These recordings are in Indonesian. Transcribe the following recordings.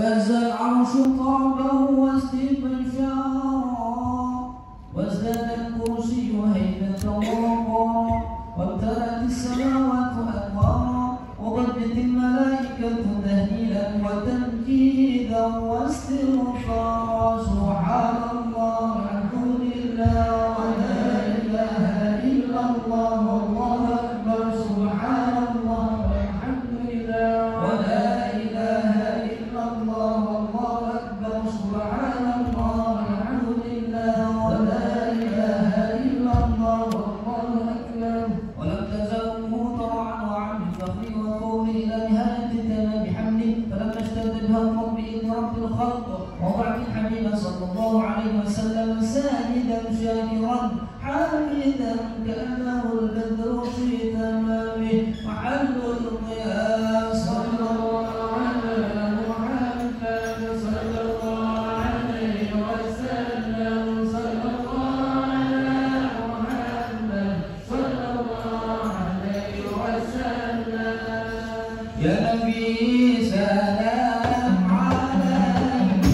واهتز العرش طربا واستبشارا وازداد الكرسي هيبة ووقارا وامتلأت السماوات أنوارا وضجت الملائكة تهليلا وتمجيدا واستغفارا سبحان الله والحمد لله ولا إله إلا الله والله أكبر سبحان الله والحمد لله ولا إله إلا الله والله أكبر سبحان الله والحمد لله ولا إله إلا الله والله أكبر ولم تزله طرعا وعن الفخر وقول إلى نهاية تمام حمده فلما اشتد الهم بإذن رب الخلق وضع الحبيب صلى الله عليه وسلم ساجدا شاكرا حامدا كأنه البدر في تمامه محل القياس صلى الله على محمد صلى الله عليه وسلم صلى الله على محمد صلى الله عليه وسلم يا نبي سلام عليك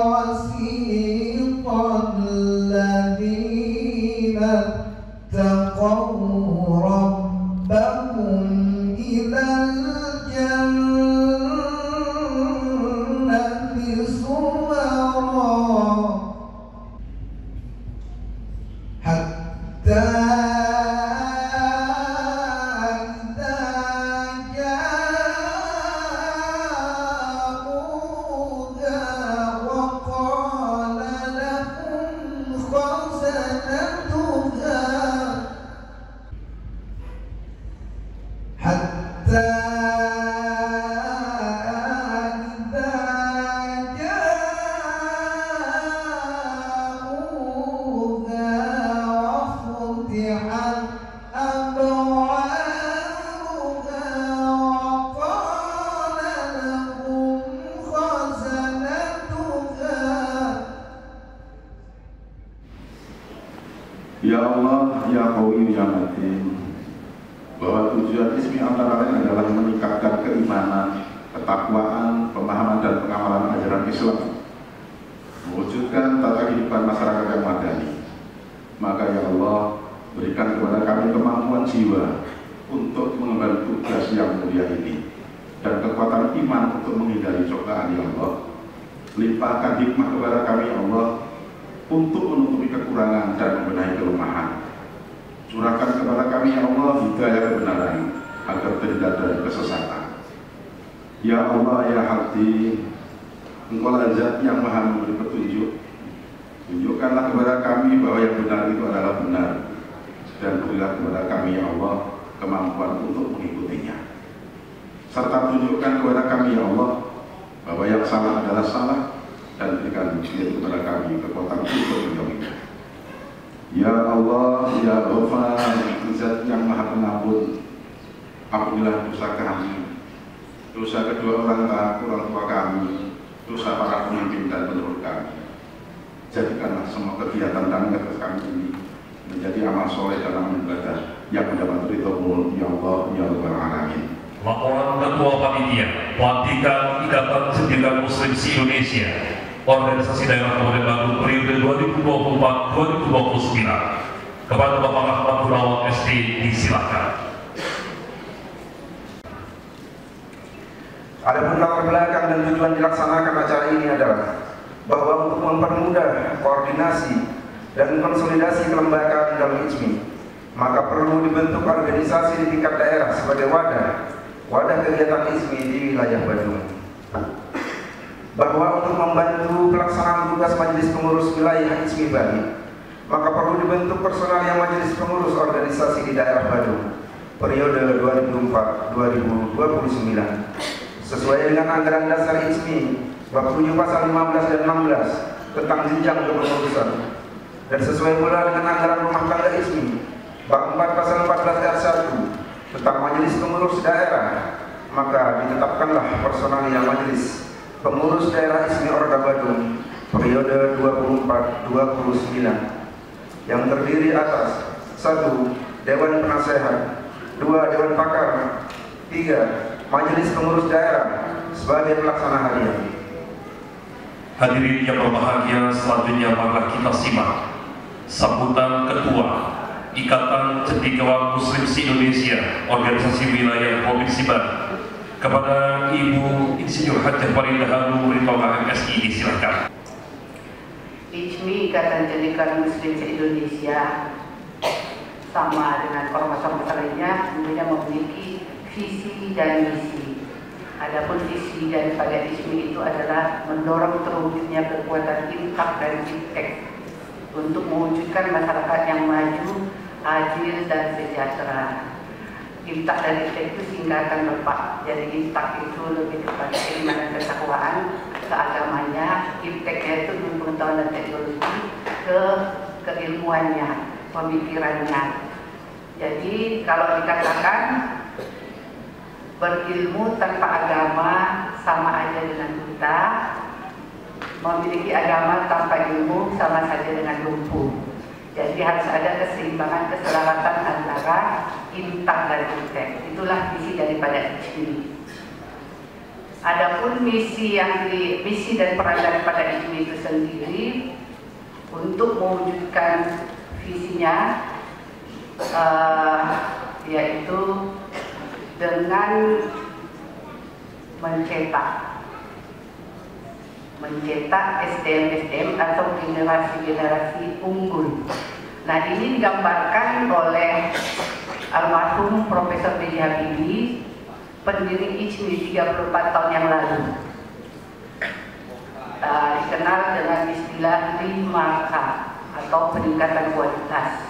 وسيق الذين اتقوا ربهم إلى الجنة زمرا حتى Ya Allah, Ya Qawi, Ya Matin, bahwa tujuan ismi antara lain adalah meningkatkan keimanan, ketakwaan, pemahaman dan pengamalan ajaran Islam, mewujudkan tata kehidupan masyarakat yang madani. Maka ya Allah, berikan kepada kami kemampuan jiwa untuk mengemban tugas yang mulia ini dan kekuatan iman untuk menghindari cobaan ya Allah. Limpahkan hikmah kepada kami ya Allah untuk menutupi kekurangan dan membenahi kelemahan. Curahkan kepada kami ya Allah hidayah kebenaran agar terhindar dari kesesatan. Ya Allah, Ya Hati, Engkau lah Zat yang Maha memberi petunjuk. Tunjukkanlah kepada kami bahwa yang benar itu adalah benar, dan berilah kepada kami ya Allah kemampuan untuk mengikutinya. Serta tunjukkan kepada kami ya Allah bahwa yang salah adalah salah, dan berikan kepada kami kekuatan untuk menjauhinya. Ya Allah, Ya Ghafar, Zat yang Maha Pengampun, ampunilah dosa kami, dosa kedua orang tua kami, dosa para pemimpin dan penerus kami. Jadikanlah semua kegiatan dan kerja kami ini menjadi amal soleh dalam ibadah yang mendapat ridho-Mu ya Allah ya Rabbal Alamin. Laporan Ketua Panitia Pelantikan Ikatan Sindikat Muslim se-Indonesia Organisasi Daerah Kabupaten Bandung periode 2024-2029 kepada Bapak Rahmat Gunawan ST disilakan. Adapun latar belakang dan tujuan dilaksanakan acara ini adalah bahwa untuk mempermudah koordinasi dan konsolidasi kelembagaan dalam IJMI, maka perlu dibentuk organisasi di tingkat daerah sebagai wadah kegiatan IJMI di wilayah Bandung. Bahwa untuk membantu pelaksanaan tugas Majelis Pengurus Wilayah IJMI Bali, maka perlu dibentuk personal yang Majelis Pengurus Organisasi di daerah Bandung periode 2004-2029 sesuai dengan anggaran dasar IJMI bab 7 pasal 15 dan 16 tentang jenjang kepengurusan, dan sesuai pula dengan anggaran rumah tangga IJMI bab 4 pasal 14 R 1 tentang Majelis Pengurus Daerah, maka ditetapkanlah personalia Majelis Pengurus Daerah IJMI Orda Bandung periode 24-29 yang terdiri atas 1. Dewan Penasehat, 2. Dewan Pakar, 3. Majelis Pengurus Daerah sebagai pelaksana harian. Hadirin yang berbahagia, selanjutnya maka kita simak sambutan Ketua Ikatan Cendekiawan Muslim se-Indonesia Organisasi Wilayah Provinsi Bali kepada Ibu Insinyur Hajah Farindah Hanum Ridwan MSI disilakan. IJMI Ikatan Cendekiawan Muslim se-Indonesia sama dengan ormas-ormas lainnya tentunya memiliki visi dan misi. Adapun visi daripada IJMI itu adalah mendorong terwujudnya kekuatan infak dan iptek untuk mewujudkan masyarakat yang maju, adil dan sejahtera. Infak dan iptek itu singkatan Bapak. Jadi infak itu lebih kepada keimanan dan ketakwaan, keagamannya, ipteknya itu ilmu pengetahuan dan teknologi, keilmuannya, pemikirannya. Jadi kalau dikatakan berilmu tanpa agama sama aja dengan buta, memiliki agama tanpa ilmu sama saja dengan lumpuh. Jadi harus ada keseimbangan, keselamatan antara infak dan iptek. Itulah visi daripada IJMI. Adapun misi dan peran daripada IJMI itu sendiri untuk mewujudkan visinya, yaitu dengan mencetak SDM atau generasi unggul. Nah, ini digambarkan oleh almarhum Profesor B.J. Habibie, pendiri IJMI 34 tahun yang lalu. Dikenal dengan istilah 5K atau peningkatan kualitas.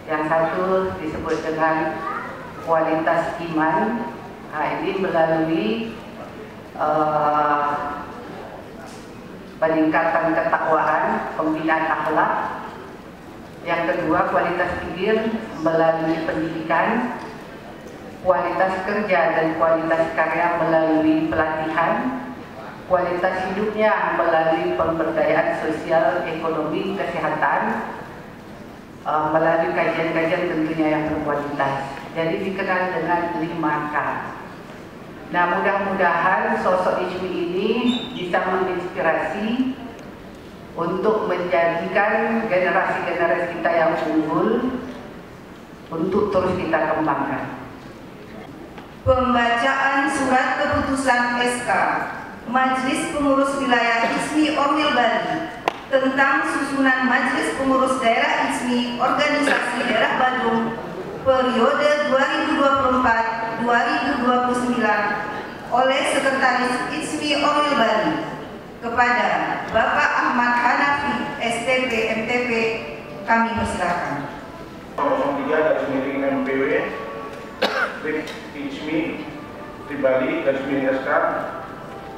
Yang satu disebut dengan kualitas iman. Nah, ini melalui peningkatan ketakwaan, pembinaan akhlak. Yang kedua, kualitas pikir melalui pendidikan, kualitas kerja dan kualitas karya melalui pelatihan, kualitas hidupnya melalui pemberdayaan sosial, ekonomi, kesehatan, melalui kajian-kajian tentunya yang berkualitas. Jadi dikenal dengan 5K. Nah, mudah-mudahan sosok IJMI ini bisa menginspirasi untuk menjadikan generasi-generasi kita yang unggul untuk terus kita kembangkan. Pembacaan surat keputusan SK Majelis Pengurus Wilayah IJMI Orwil Bali tentang susunan Majelis Pengurus Daerah IJMI Organisasi Daerah Badung periode 2024-2029 oleh Sekretaris IJMI Orwil Bali kepada Bapak Ahmad Hanafi, STP MTP, kami persilakan. 03/MPW IJMI di Bali /SK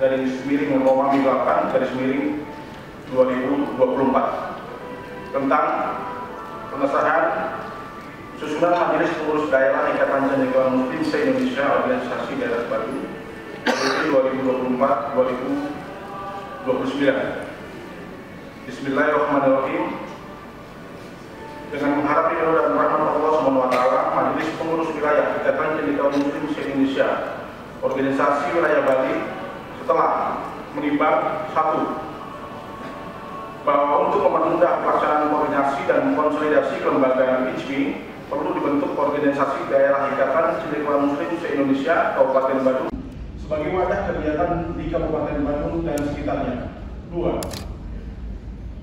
/8/2024 tentang pengesahan susunan Majelis Pengurus Daerah Ikatan Cendekiawan Muslim se-Indonesia Organisasi Daerah Badung periode 2024-2029. Bismillahirrahmanirrahim. Dengan mengharap ridho dan rahmat Allah SWT, Majelis Pengurus Wilayah Ikatan Cendekiawan Muslim se-Indonesia Organisasi Wilayah Bali setelah menimbang 1. Bahwa untuk mempermudah pelaksanaan koordinasi dan konsolidasi kelembagaan IJMI perlu dibentuk organisasi daerah Ikatan Cendekiawan Muslim se-Indonesia Kabupaten Badung sebagai wadah kegiatan di Kabupaten Badung dan sekitarnya. 2.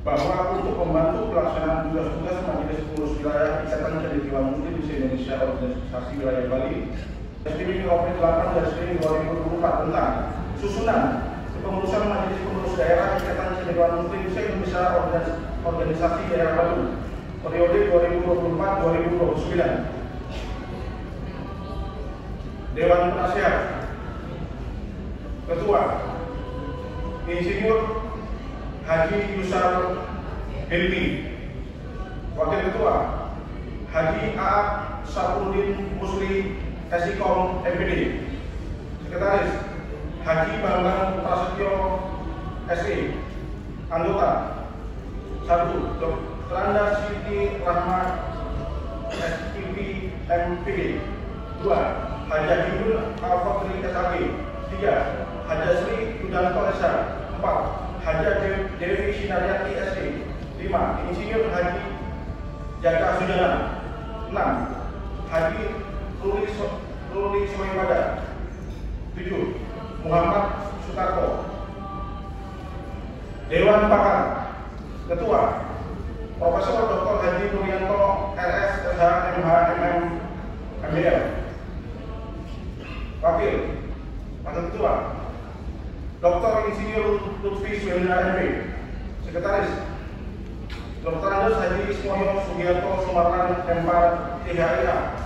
Bahwa untuk membantu pelaksanaan tugas-tugas Majelis Pengurus Wilayah Ikatan Cendekiawan Muslim se-Indonesia Organisasi Wilayah Bali SPP 8/2024 tentang susunan kepengurusan Majelis Pengurus Daerah Ikatan Cendekiawan Muslim se-Indonesia Organisasi Daerah Badung periode 2024-2029. Dewan Penasehat. Ketua Insinyur Haji Yusar Hilmi. Wakil Ketua Haji Aab Sapuddin Musli Esikom MPD. Sekretaris Haji Bambang Prasetyo SE. Anggota 1. Dr. Anda Siti Rahmat SPP MPD. 2. Haji Hidul Al-Fatri SAG. 3. Haji Sri Yudanto SH. 4. Haji Dewi Sinariati SE. 5. Insinyur Haji Jaka Sudana. 6. Haji Ruli Soebada. 7. Muhammad Sutarto. Dewan Pakar. Ketua Profesor Dr. Haji Nurianto RS SH MH MM MBL. Wakil Ketua Dr. Insinyur Lutfi Suhendra MP. Sekretaris Dr. Andes Haji Ismoyo Sugiarto Sumarlan M4 THIA.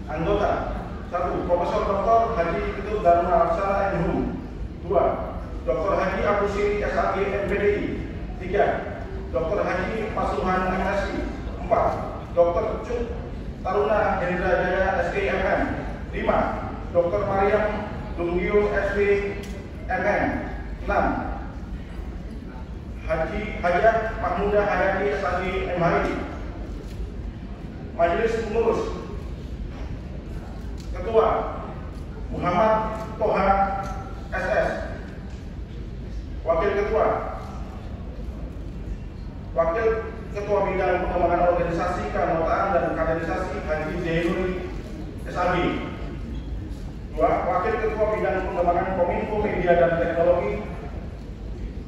Anggota 1. Profesor Dr. Haji Ketut Dharma Laksana MHU. 2. Dr. Haji Abu Siri SAG MPDI. 3. Dr. Haji Pasuhan MSI. 4. Dr. Cuk Taruna Hendra Jaya SKMM. 5. Dr. Mariam Dunggio SV MM. 6. Hajah Mahmudah Hayati SAG MHI. Majelis Pengurus. Ketua Muhammad Toha SS. Wakil Ketua Bidang Pengembangan Organisasi, Keanggotaan dan Kaderisasi Haji Zainuri SAG. 2. Wakil Ketua Bidang Pengembangan Kominfo Media dan Teknologi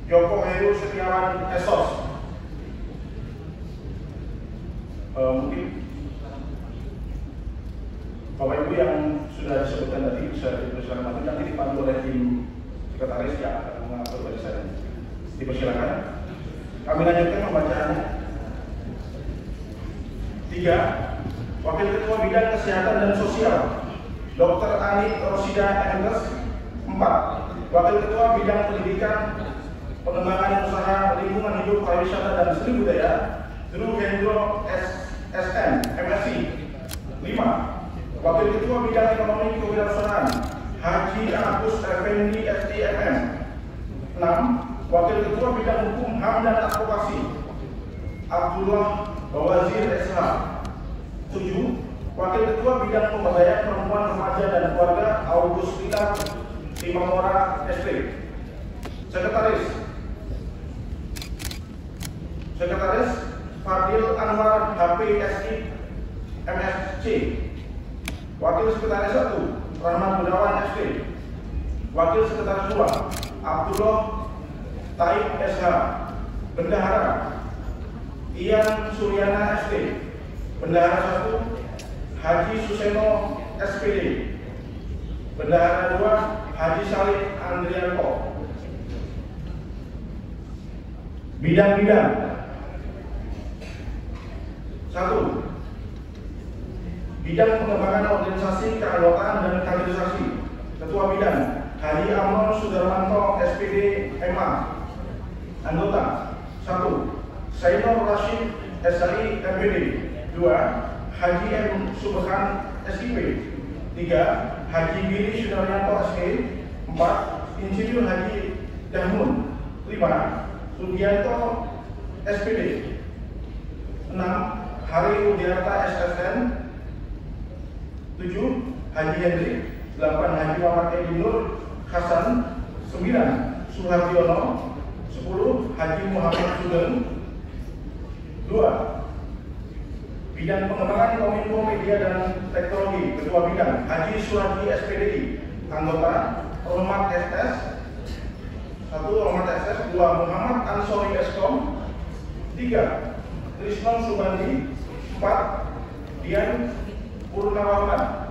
Joko Heru Setiawan Esos. Mungkin Bapak Ibu yang sudah disebutkan tadi bisa dipersilakan, nanti dipandu oleh tim sekretaris yang akan mengatur barisan. Dipersilakan. Kami lanjutkan pembacaannya. 3. Wakil Ketua Bidang Kesehatan dan Sosial Dr. Ani Rosida MS. 4. Wakil Ketua Bidang Pendidikan, Pengembangan Usaha Lingkungan Hidup, Pariwisata dan Seni Budaya Drew Hendro SSM MSc. 5. Wakil Ketua Bidang Ekonomi Kewirausahaan Haji Agus Effendi SDMM. 6. Wakil Ketua Bidang Hukum, HAM dan Advokasi Abdullah Bawazir SH. 7. Wakil Ketua Bidang Pemberdayaan Perempuan, Remaja dan Keluarga Augustina Timamora SP. Sekretaris Fadil Anwar HPSI MSc. Wakil Sekretaris 1 Rahman Gunawan SP. Wakil Sekretaris 2 Abdullah Taib SH. Bendahara Ian Suryana SP. Bendahara 1 Haji Suseno SPD. Bendahara 2 Haji Salih Andrianto. Bidang-bidang. 1. Bidang Pengembangan Organisasi, Keanggotaan dan Kaderisasi. Ketua Bidang Haji Amnon Sudarmanto SPD MA. Anggota 1. Sainur Rashid SAI MPD. 2. Haji M. Subhan SIP. 3. Haji Giri Sudaryanto SE. 4. Insinyur Haji Dahmun. 5. Sugianto SPD. 6. Hari Udiarta SSN. 7. Haji Hendrik. 8. Haji Muhammad Edi Nur Hasan. 9. Suharyono. 10. Haji Muhammad Sugeng. 2. Bidang Pengembangan Kominfo Media dan Teknologi. Ketua Bidang Haji Suhardi SPDI. Anggota Romat SS. 1. Romat SS. 2. Muhammad Ansori Eskom. 3. Krisno Subandi. 4. Dian Purnawaman.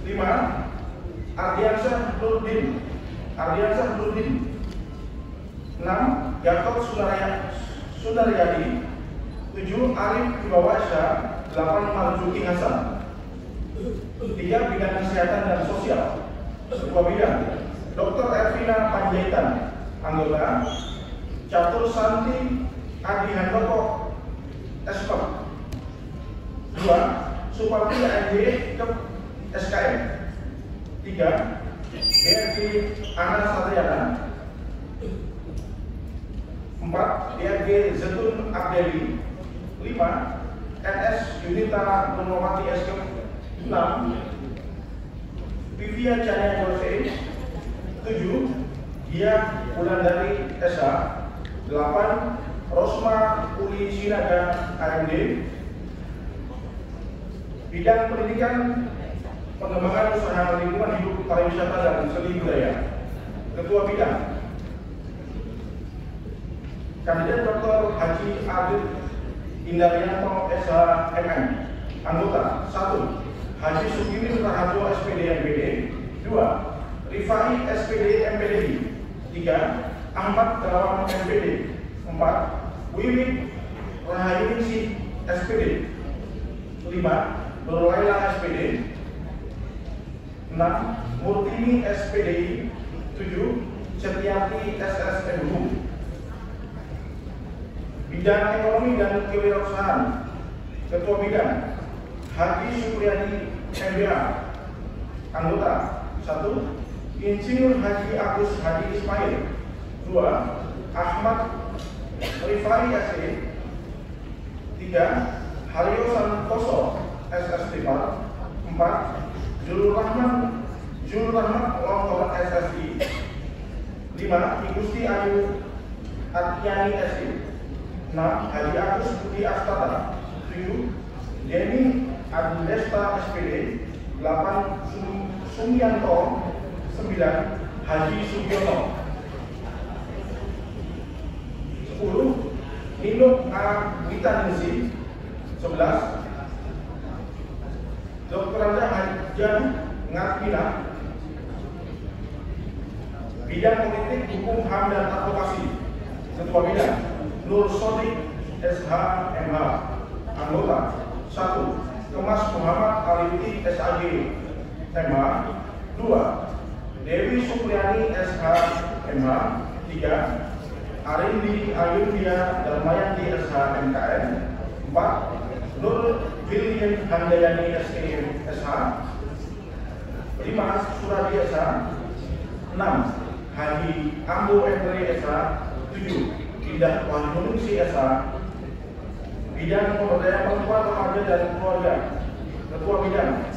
5. Ardiansyah Nurdin. 6. Gatot Sunaryadi. 7. Arif Kibawasya. 8. Marzuki Hasan. 3. Bidang Kesehatan dan Sosial. Ketua Bidang Dr. Ervina Panjaitan. Anggota Catur Santi Adi Handoko SPM. 2. Suparti ANJ Kep SKM. 3. DRG Ana Satriana. 4. DRG Zetun Abdeli. 5. NS Yunita Nurmawati SKM. 6. Vivia Chania Jose. 7. Dia Wulandari SH. 8. Rosma Uli Sinaga AMD. Bidang Pendidikan, Pengembangan Usaha Lingkungan Hidup, Pariwisata dan Seni Budaya. Ketua Bidang Kandidat Dr. Haji Adil Indaryanto SHMM. Anggota 1. Haji Sugiri Raharjo SPD MPD. 2. Rifai SPD MPDI. 3. Ahmad Dawang MPD. 4. Wiwit Rahayuningsih SPD. 5. Nurlaila SPD. 6. Murtini SPDI. 7. Setiati SSMU. Bidang Ekonomi dan Kewirausahaan. Ketua Bidang Haji Supriyadi MBA. Anggota 1. Insinyur Haji Agus Hadi Ismail. 2. Ahmad Rifai SE. 3. Haryo Santoso SST. 4. Julur Rahman Jul Rahmat Longkor SSI. 5. I Gusti Ayu Atyani SI. 6. Haji Agus Budi Astata. 7. Deni Adilesta SPD. 8. Sumianto. 9. Haji Sugiono. 10. Nino A. Witanisi. 11. Dr. Raja Hajan Ngatina. Bidang Politik, Hukum, HAM, dan Advokasi. Ketua Bidang Nur Sodik SH MH. Anggota 1. Kemas Muhammad Aliuti SAG MH. 2. Dewi Supriyani SH MH. 3. Arindi Ayundia Darmayanti SH MKM. 4. Nur William Handayani SH. 5. Suradi SH. 6. Haji Ambo Emre SH. 7. Indah Wahyuningsi SH. Bidang Pemberdayaan Perempuan, Remaja dan Keluarga. Ketua Bidang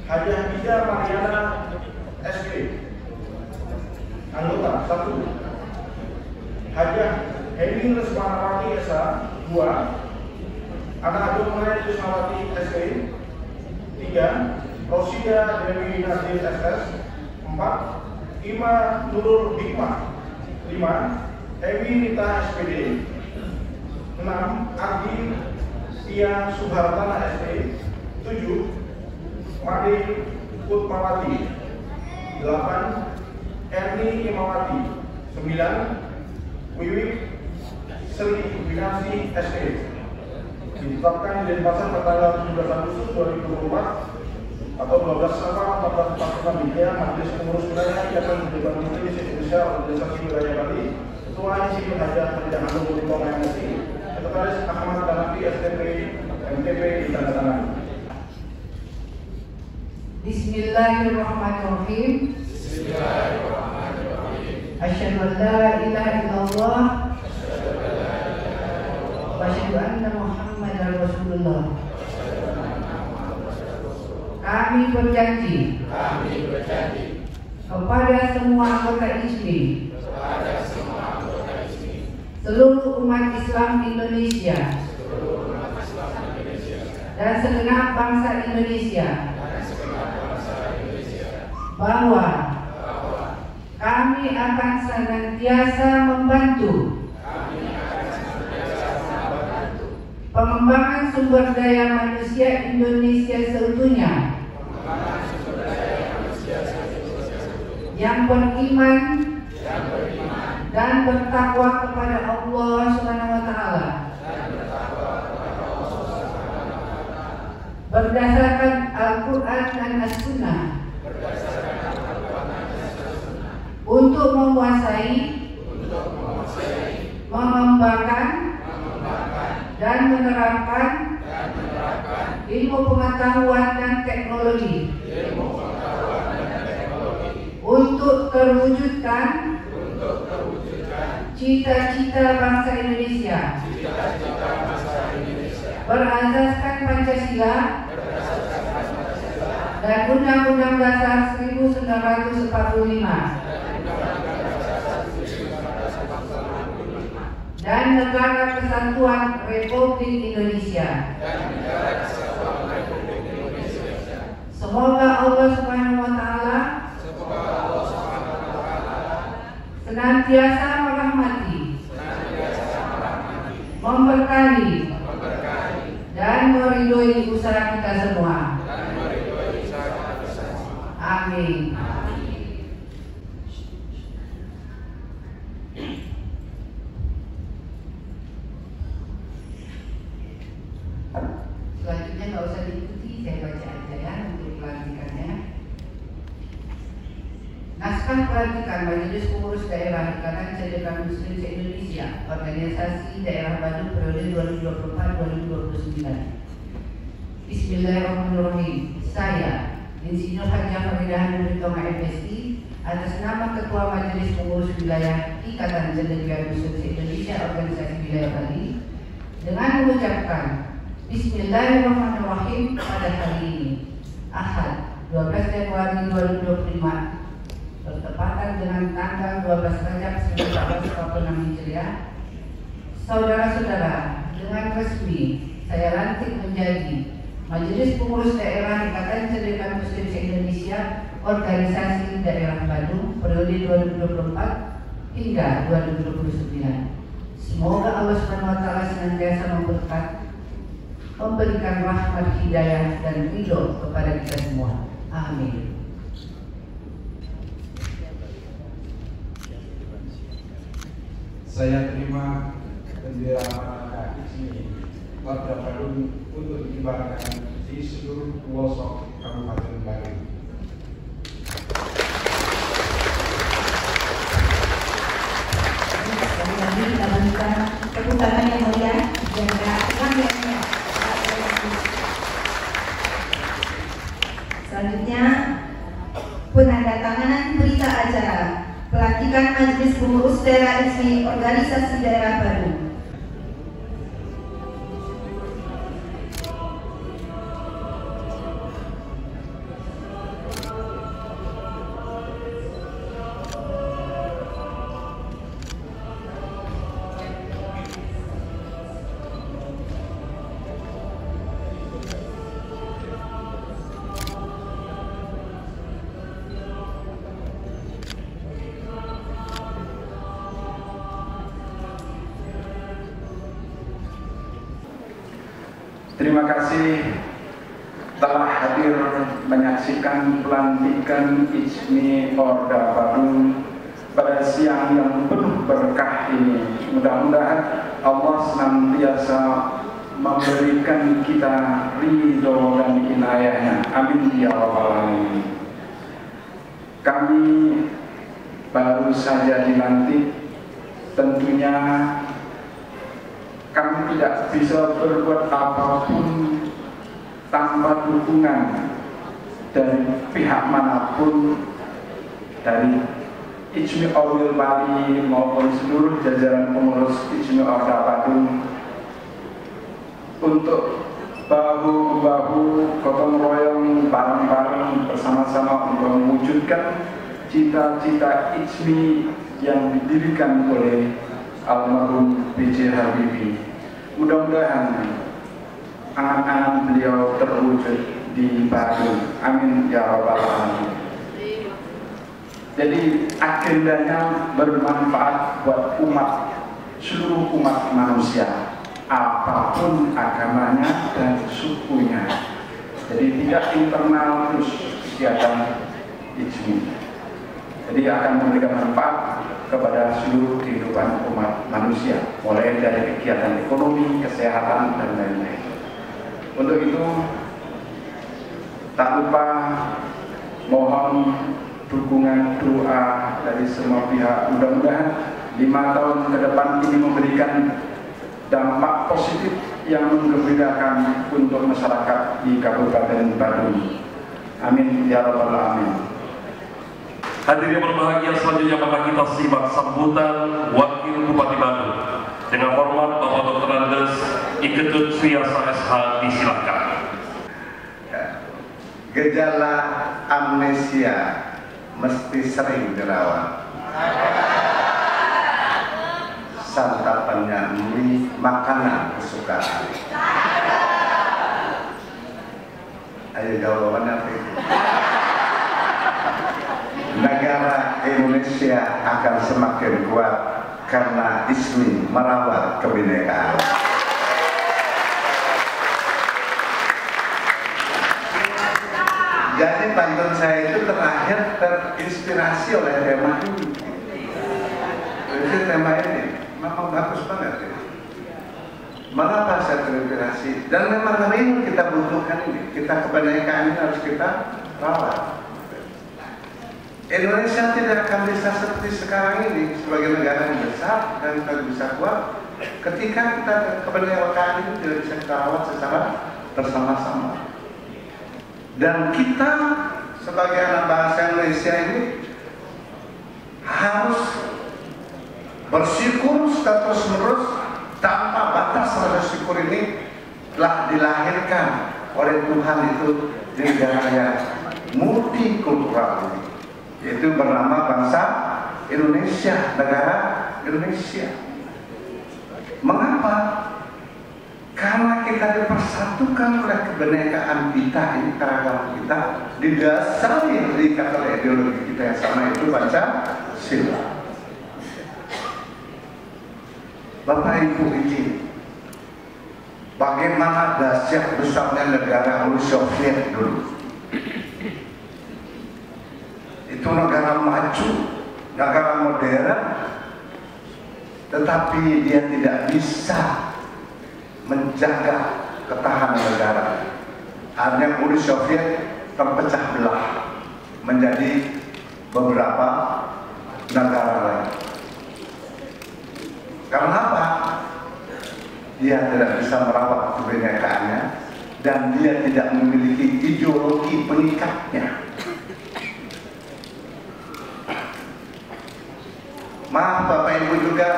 Hajah Ida Mariana SP. Anggota 1. Hajah Heni Lesmanawati SH. 2. Anak Agung Maya Jusmawati SP. 3. Rosida Dewi Nazir SS. 4. Ima Nurul Hikmah. 5. Ewi Nita SPD. 6. Ardi Tia Suhartana SP. 7. Made Kutmawati. 8. Erni Imawati. 9. Wiwik Sri Winarsi SP. Ditetapkan di Denpasar pada tanggal 17 Agustus 2024 atau 12 Safar 1446 Hijriah. Majelis Pengurus Wilayah Ikatan Dewan Majelis Indonesia Organisasi Wilayah Bali. Ketua Insinyur Haji Kerja Handung Mulimong MSI. Sekretaris Ahmad Danafi STP MTP ditandatangani. Bismillahirrahmanirrahim. Asyhadu an la ilaha illallah wa asyhadu anna Muhammadar Rasulullah. Kami berjanji kepada semua anggota ISMI, seluruh umat Islam Indonesia, dan segenap bangsa Indonesia bahwa kami akan senantiasa membantu pengembangan sumber daya manusia Indonesia seutuhnya yang beriman dan bertakwa kepada Allah Subhanahu wa taala berdasarkan Al-Qur'an dan As-Sunnah untuk menguasai, mengembangkan dan menerapkan ilmu pengetahuan dan teknologi untuk terwujudkan cita-cita bangsa Indonesia berasaskan Pancasila dan Undang-Undang Dasar 1945 dan Negara Kesatuan Republik Indonesia. Semoga Allah Subhanahu wa taala senantiasa merahmati, memberkahi dan meridhoi usaha kita semua. Amin. Selanjutnya nggak usah diikuti, saya baca aja ya untuk pelantikannya. Naskah pelantikan Majelis Pengurus Daerah Ikatan Cadekan Muslim se-Indonesia Organisasi Daerah Bandung periode 2024-2029. Bismillahirrahmanirrahim. Saya Insinyur Haji Faridah Nuritoga MSI atas nama Ketua Majelis Pengurus Wilayah Ikatan Cadekan Muslim se-Indonesia Organisasi Wilayah Bali dengan mengucapkan Bismillahirrahmanirrahim pada hari ini, Ahad, 12 Januari 2025 bertepatan dengan tanggal 12 Rajab 1446 Hijriah. Saudara-saudara, dengan resmi saya lantik menjadi Majelis Pengurus Daerah Ikatan Cendekiawan Muslim se-Indonesia Organisasi Daerah Badung periode 2024 hingga 2029. Semoga Allah SWT senantiasa memberkati, memberikan rahmat hidayah dan ridho kepada kita semua. Amin. Saya terima bendera Malaka ISMI Warga Badung untuk dikibarkan di seluruh pelosok Kabupaten Badung. Sekali lagi kita berikan tepuk tangan yang mulia jaga rakyatnya. Selanjutnya penandatanganan berita acara pelantikan Majelis Pengurus Daerah ISMI Organisasi Daerah Badung. Terima kasih telah hadir menyaksikan pelantikan ISMI Orda Badung pada siang yang penuh berkah ini. Mudah-mudahan Allah senantiasa memberikan kita ridho dan inayahnya. Amin ya rabbal alamin. Kami baru saja dilantik, tentunya kami tidak bisa berbuat apapun tanpa dukungan dari pihak manapun, dari ISMI Orwil Bali maupun seluruh jajaran pengurus ISMI Orda Badung untuk bahu-bahu gotong royong bareng-bareng bersama-sama untuk mewujudkan cita-cita ISMI yang didirikan oleh almarhum B.J. Habibie. Mudah-mudahan angan-angan beliau terwujud di Badung. Amin ya rabbal alamin. Jadi agendanya bermanfaat buat seluruh umat manusia, apapun agamanya dan sukunya. Jadi tidak internal terus kegiatan ISMI. Jadi akan memberikan manfaat kepada seluruh kehidupan umat manusia, mulai dari kegiatan ekonomi, kesehatan, dan lain-lain. Untuk itu, tak lupa mohon dukungan doa dari semua pihak. Mudah-mudahan 5 tahun ke depan ini memberikan dampak positif yang menggembirakan untuk masyarakat di Kabupaten Badung. Amin ya rabbal alamin. Hadirin berbahagia, selanjutnya maka kita simak sambutan Wakil Bupati Badung. Dengan hormat Bapak Dr. Andes Iketut Suyasa SH, disilakan. Gejala amnesia mesti sering dirawat. Santapannya mie, makanan kesukaan. Ayo jawabannya apa itu? Negara Indonesia akan semakin kuat karena ISMI merawat kebinekaan. Jadi pantun saya itu terakhir terinspirasi oleh tema ini. Jadi tema ini memang bagus banget ya. Mengapa saya terinspirasi? Dan memang hari ini kita butuhkan ini. Kita kebinekaan ini harus kita rawat. Indonesia tidak akan bisa seperti sekarang ini sebagai negara yang besar dan tidak bisa kuat ketika kita kebinekaan ini tidak bisa kita rawat secara bersama-sama. Dan kita sebagai anak bangsa Indonesia ini harus bersyukur terus menerus tanpa batas. Rasa syukur ini telah dilahirkan oleh Tuhan itu di negara yang multikultural ini, yaitu bernama bangsa Indonesia, negara Indonesia. Mengapa? Karena kita dipersatukan oleh kebinekaan kita, ini keragaman kita, didasari terikat oleh ideologi kita yang sama, itu Pancasila. Bapak Ibu, ini bagaimana dahsyat besarnya negara Uni Soviet dulu. Itu negara maju, negara modern, tetapi dia tidak bisa menjaga ketahanan negara. Akhirnya Uni Soviet terpecah belah menjadi beberapa negara lain. Karena apa? Dia tidak bisa merawat kebinekaannya dan dia tidak memiliki ideologi pengikatnya. Maaf Bapak Ibu juga,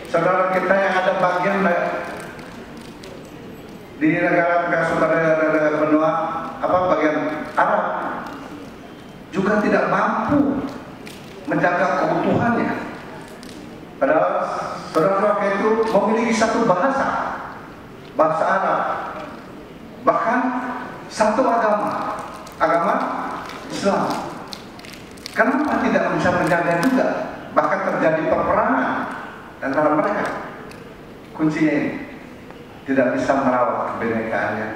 saudara kita yang ada bagian di negara benua bagian Arab juga tidak mampu menjaga keutuhannya. Padahal saudara-saudara itu memiliki satu bahasa Arab, bahkan satu agama Islam. Kenapa tidak bisa menjaga juga? Bahkan terjadi peperangan antara mereka. Kuncinya ini, tidak bisa merawat kebinekaannya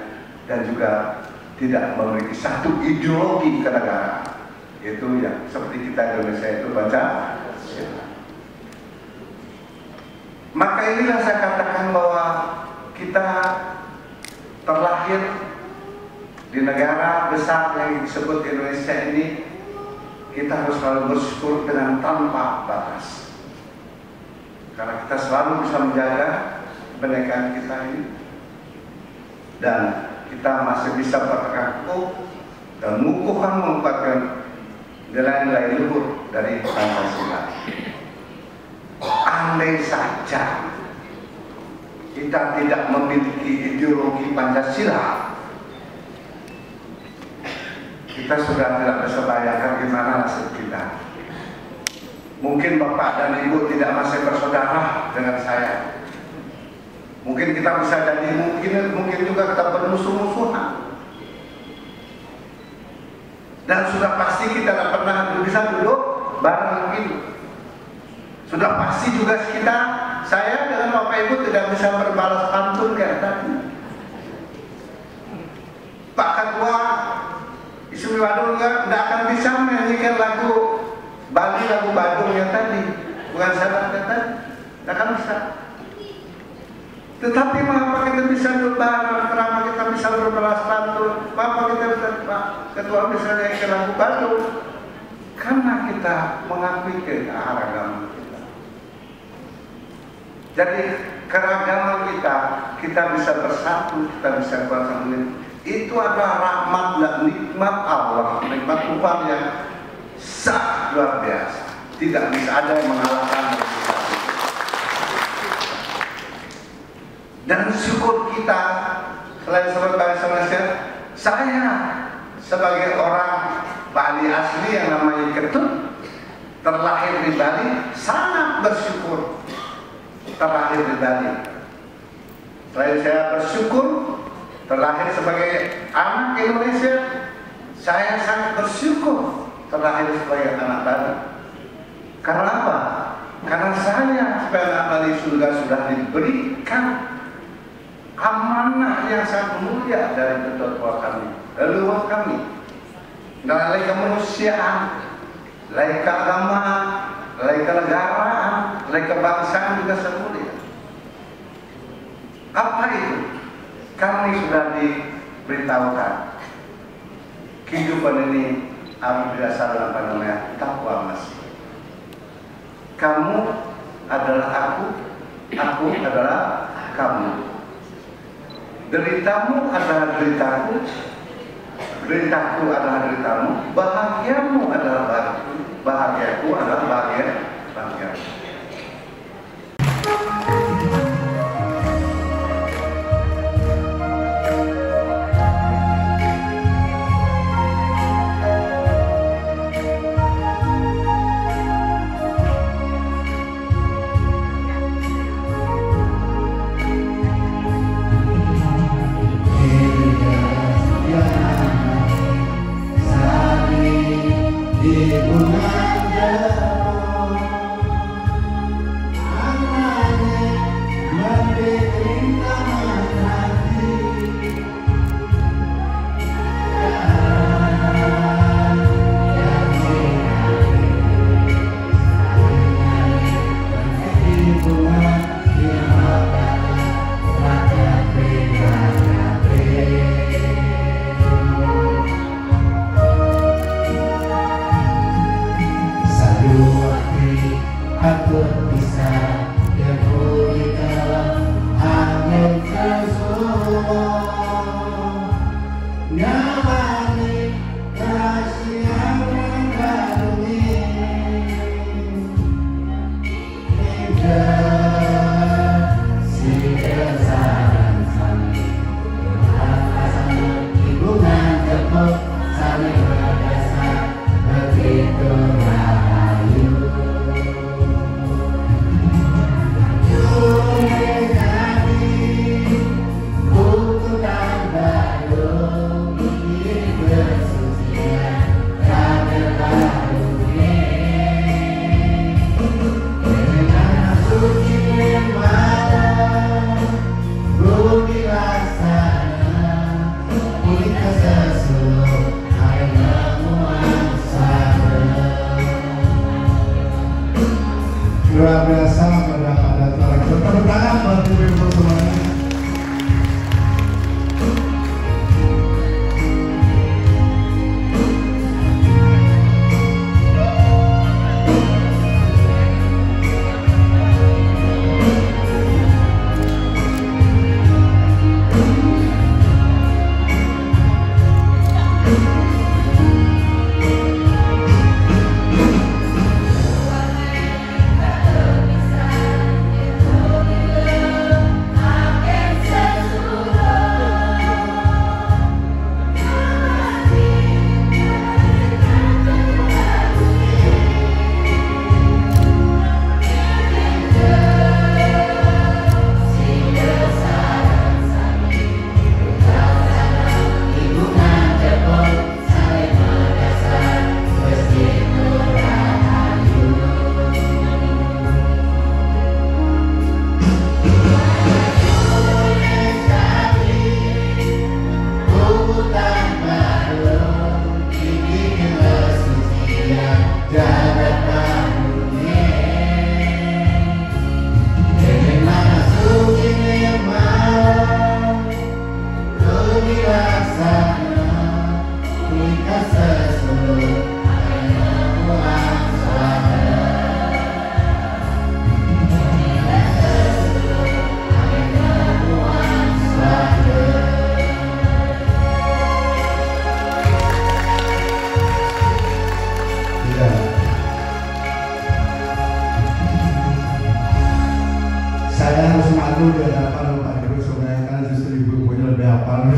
dan juga tidak memiliki satu ideologi kenegaraan. Itu yang seperti kita Indonesia itu Pancasila. Maka inilah saya katakan bahwa kita terlahir di negara besar yang disebut Indonesia ini. Kita harus selalu bersyukur dengan tanpa batas, karena kita selalu bisa menjaga kebinekaan kita ini, dan kita masih bisa berteguh dan mengukuhkan menguatkan nilai-nilai luhur dari Pancasila. Andai saja kita tidak memiliki ideologi Pancasila, kita sudah tidak bisa bayangkan gimana nasib kita. Mungkin Bapak dan Ibu tidak masih bersaudara dengan saya. Mungkin kita bisa jadi, mungkin juga kita bermusuh-musuhan. Dan sudah pasti kita tidak pernah bisa duduk bareng ini. Sudah pasti juga saya dengan Bapak Ibu tidak bisa berbalas pantun kayak tadi. Pak Ketua Ismi Badung tidak akan bisa menyanyikan lagu Bali, lagu Badungnya tadi, bukan saya tadi, tidak akan bisa. Tetapi mengapa kita bisa berbareng, kenapa kita bisa berbalas pantun, mengapa kita bisa, Pak Ketua bisa nyanyikan lagu Badung? Karena kita mengakui keragaman kita. Jadi keragaman kita bisa bersatu, kita bisa bersama. Itu adalah rahmat dan nikmat Allah, nikmat Tuhan yang sangat luar biasa. Tidak bisa ada yang mengalahkan kita. Dan syukur kita, selain sebagai bangsa Indonesia, saya sebagai orang Bali asli yang namanya Ketut, terlahir di Bali, sangat bersyukur terlahir di Bali. Selain saya bersyukur terlahir sebagai anak Indonesia, saya sangat bersyukur terlahir sebagai anak Bali. Karena apa? Karena saya sebagai anak Bali sudah diberikan amanah yang sangat mulia dari kedua tua kami, leluhur kami, nilai kemanusiaan, nilai keagamaan, nilai kenegaraan, nilai kebangsaan juga sangat mulia. Apa itu? Kami sudah diberitahukan kehidupan ini harus berdasarkan takwa masih. Kamu adalah aku adalah kamu. Deritamu adalah deritaku, deritaku adalah deritamu, bahagiamu adalah bahagiaku adalah bahagiamu. atur bisa kita angin sesuatu nyamani rahasia mengagumi tidak si kesaran sami berhasil hubungan tepuk saling berdasar begitu rahayu. Luar biasa pada tepuk tangan buat ibu-ibu semuanya. Saya harus malu di hadapan Pak Guru supaya kan justru ibu-ibunya lebih hafal.